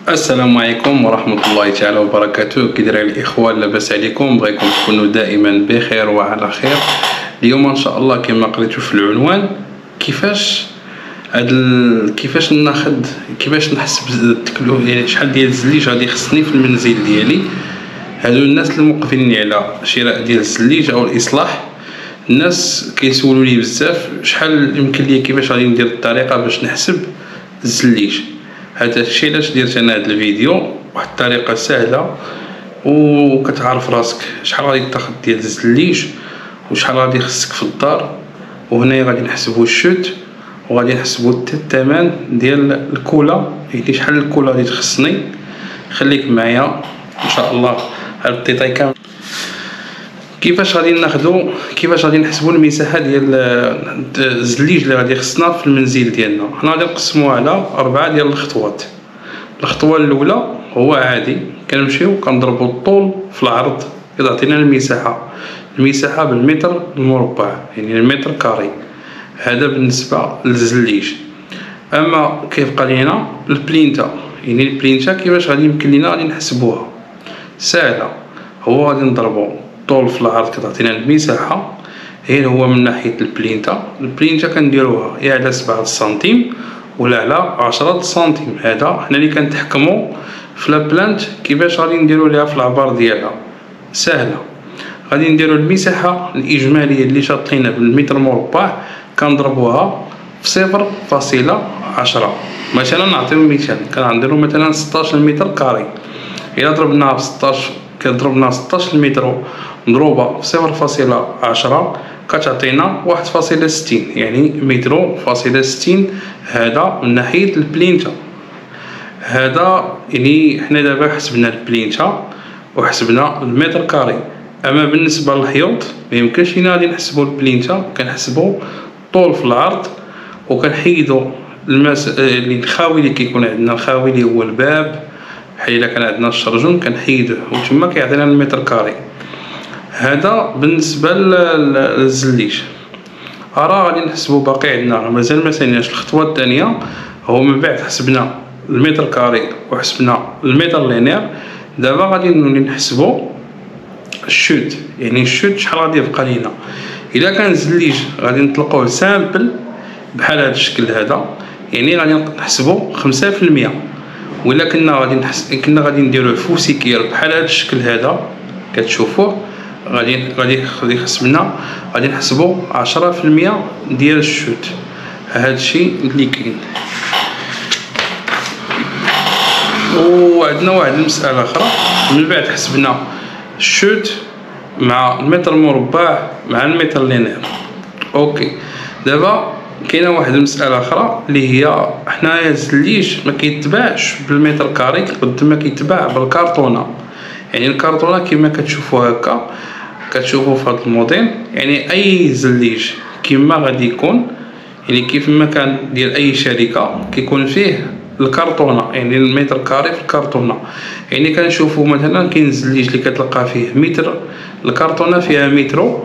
السلام عليكم ورحمة الله تعالى وبركاته. كي دايرين الإخوان؟ لاباس عليكم؟ بغيكم تكونوا دائما بخير وعلى خير. اليوم إن شاء الله كما قريتوا في العنوان كيفاش كيفاش نحسب التكلفة، يعني شحال ديال الزليج غادي يخصني في المنزل ديالي. هادو الناس اللي مقبلين على شراء ديال الزليج أو الإصلاح، الناس كيسولوا لي بزاف شحال يمكن لي، كيفاش غادي ندير الطريقة باش نحسب الزليج. هذا الشيء علاش درت انا هذا الفيديو، واحد الطريقه سهله وكتعرف راسك شحال غادي تاخذ ديال الزليج وشحال غادي يخصك في الدار. وهنايا غادي نحسبوا الشوت وغادي نحسبوا الثمن ديال الكولا، يعني شحال الكولا غادي تخصني. خليك معايا ان شاء الله هاد الديتاي كامل. كيفاش غادي نحسبوا المساحه ديال الزليج اللي غادي يخصنا في المنزل ديالنا. حنا غادي نقسموها على 4 ديال الخطوات. الخطوه الاولى هو عادي كنمشيو كنضربوا الطول في العرض، كتعطينا المساحه بالمتر المربع، يعني المتر كاري. هذا بالنسبه للزليج. اما كيبقى لينا البلينتا، يعني البلينتا كيفاش غادي يمكن لينا غادي نحسبوها. سهله، هو غادي نضربوا الطول في العرض كتعطينا المساحه. هنا هو من ناحيه البلينتا كنديروها يا على 7 سنتيم ولا على 10 سنتيم. هذا حنا اللي كنتحكموا في لابلانت كيفاش غادي نديروا ليها في العبار ديالها. سهله، غادي نديروا المساحه الاجماليه اللي شاطينا بالمتر مربع كنضربوها في 0.10. مثلا نعطيو مثال، كنديروا مثلا 16 متر كاري. الا ضربناها في 16 كضربنا 16 متر مضروبه في 0.10 كتعطينا 1.60، يعني متر فاصلة 60. هذا من ناحيه البلينتا. هذا يعني حنا دابا حسبنا البلينتا وحسبنا المتر كاري. اما بالنسبه للحيوط ما يمكنش لينا غادي نحسبوا البلينتا، كنحسبوا الطول في العرض وكنحيدوا الخاوي اللي كيكون عندنا. الخاوي اللي هو الباب، بحال الا كان عندنا الشرجون كنحيدوه وتما كيعطينا المتر كاري. هذا بالنسبه للزليج. راه غادي نحسبوا باقي عندنا مازال ما ساليناش الخطوه الثانيه. هو من بعد حسبنا المتر كاري وحسبنا المتر لينير، دابا غادي نحسبوا الشوت، يعني الشوت شحال غادي يبقى لينا. الا كان الزليج غادي نطلقوه سامبل بحال هذا الشكل هذا، يعني غادي نحسبوا 5%. ولا كنا غادي نديروه فوسيكير بحال هذا الشكل هذا كتشوفوه، غادي خصنا غادي نحسبوا 10% ديال الشوت. هذا الشيء اللي كاين. وعندنا واحد المساله اخرى، من بعد حسبنا الشوت مع المتر مربع مع المتر لينير. اوكي، دابا كاينه واحد المساله اخرى اللي هي حنايا الزليج ما كيتباعش بالمتر كاري قد ما كيتباع بالكرتونه. يعني الكرتونه كما كتشوفوا هكا، كتشوفوا في هذا الموديل، يعني اي زليج كما غادي يكون، يعني كيف ما كان ديال اي شركه كيكون فيه الكرتونه، يعني المتر كاري في الكرتونه. يعني كنشوفوا مثلا كاين الزليج اللي كتلقى فيه متر، الكرتونه فيها متر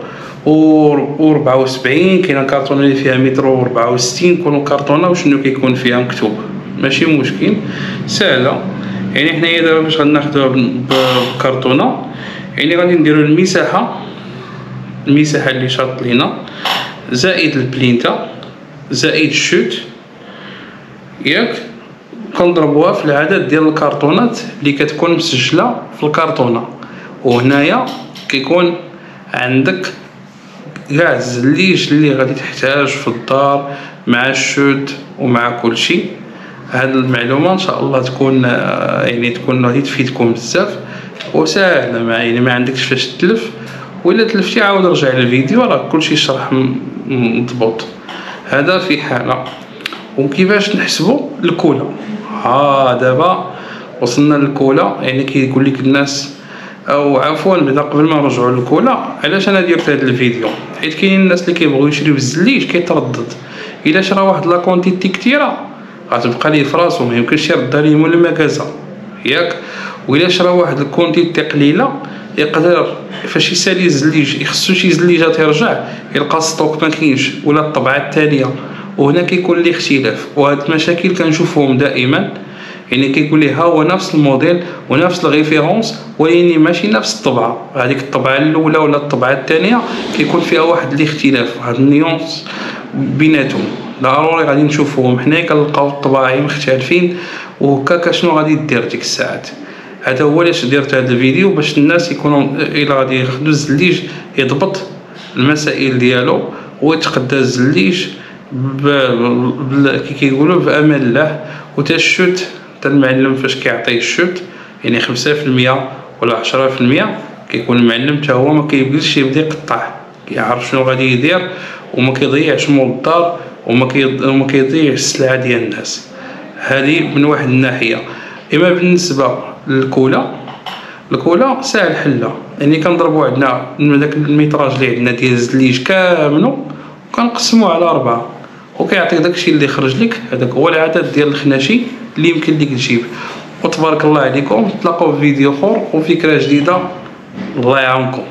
و74، كاينه كرتونه اللي فيها متر و64. كل كرتونه وشنو كيكون فيها مكتوب، ماشي مشكل، سهله. يعني حنايا دابا باش غناخدوها بالكرتونه، يعني غادي نديرو المساحه اللي شاط لينا زائد البلينتا زائد الشوت، ياك كنضربوها في العدد ديال الكرتونات اللي كتكون مسجله في الكرتونه. وهنايا كيكون عندك كاع الزليج اللي غادي تحتاج في الدار مع الشوت ومع كل شيء. هذه المعلومه ان شاء الله تكون غادي تفيدكم بزاف وسهله. يعني ما عندكش فاش تلف، ولا تلفتي عاود رجع للفيديو راه كلشي شرح مضبوط. هذا في حاله. وكيفاش نحسبوا الكولا؟ دابا وصلنا للكولا. يعني كيقول لك الناس، او عفوا بعدا قبل ما نرجعوا للكولا، علاش انا درت هذا الفيديو؟ حيت كاين الناس اللي كيبغيو يشريو الزليج كيتردد، الا شرا واحد لا كونتيتي كثيره غتبقى ليه فراسو، ما يمكنش يردها ليه ولا المكازا، ياك. وإلا شرا واحد الكونتيتي قليله يقدر فاش يسالي الزليج يخصو شي زليجات يرجع يلقى ستوك ما كاينش ولا الطبعه التاليه، وهنا كيكون ليه اختلاف. وهاد المشاكل كنشوفهم دائما. يعني كيقول لي ها هو نفس الموديل ونفس الريفيرونس، ولكن ماشي نفس الطبعه. هذيك الطبعه الاولى ولا الطبعه الثانيه كيكون فيها واحد الاختلاف، واحد النيونس بيناتهم، ضروري غادي نشوفوهم حنا كنلقاو الطباعين مختلفين. وهكاك شنو غادي دير ديك الساعات؟ هذا هو علاش درت هذا الفيديو، باش الناس يكونوا الا غادي ياخذوا الزليج يضبط المسائل ديالو ويتقدى الزليج كي كيقولوا بامان الله. وتا الشوت تا المعلم فاش كيعطيه الشوت يعني 5% ولا 10% كيكون المعلم حتى هو ما كيبقاش يبدا يقطع، كيعرف شنو غادي يدير وما كيضيعش مول الدار وما كيضيعش السلعه ديال الناس. هذه من واحد الناحيه. اما بالنسبه للكولا، الكولا ساهل حلها، يعني كنضربوا عندنا من داك الميتراج اللي عندنا ديال الزليج كاملو كنقسموه على 4 وكيعطيك داكشي اللي خرج لك. هذاك هو العدد ديال الخناشي اللي يمكن لك تجيب. وتبارك الله عليكم، تلاقاو في فيديو اخر وفكره جديده. الله يعاونكم.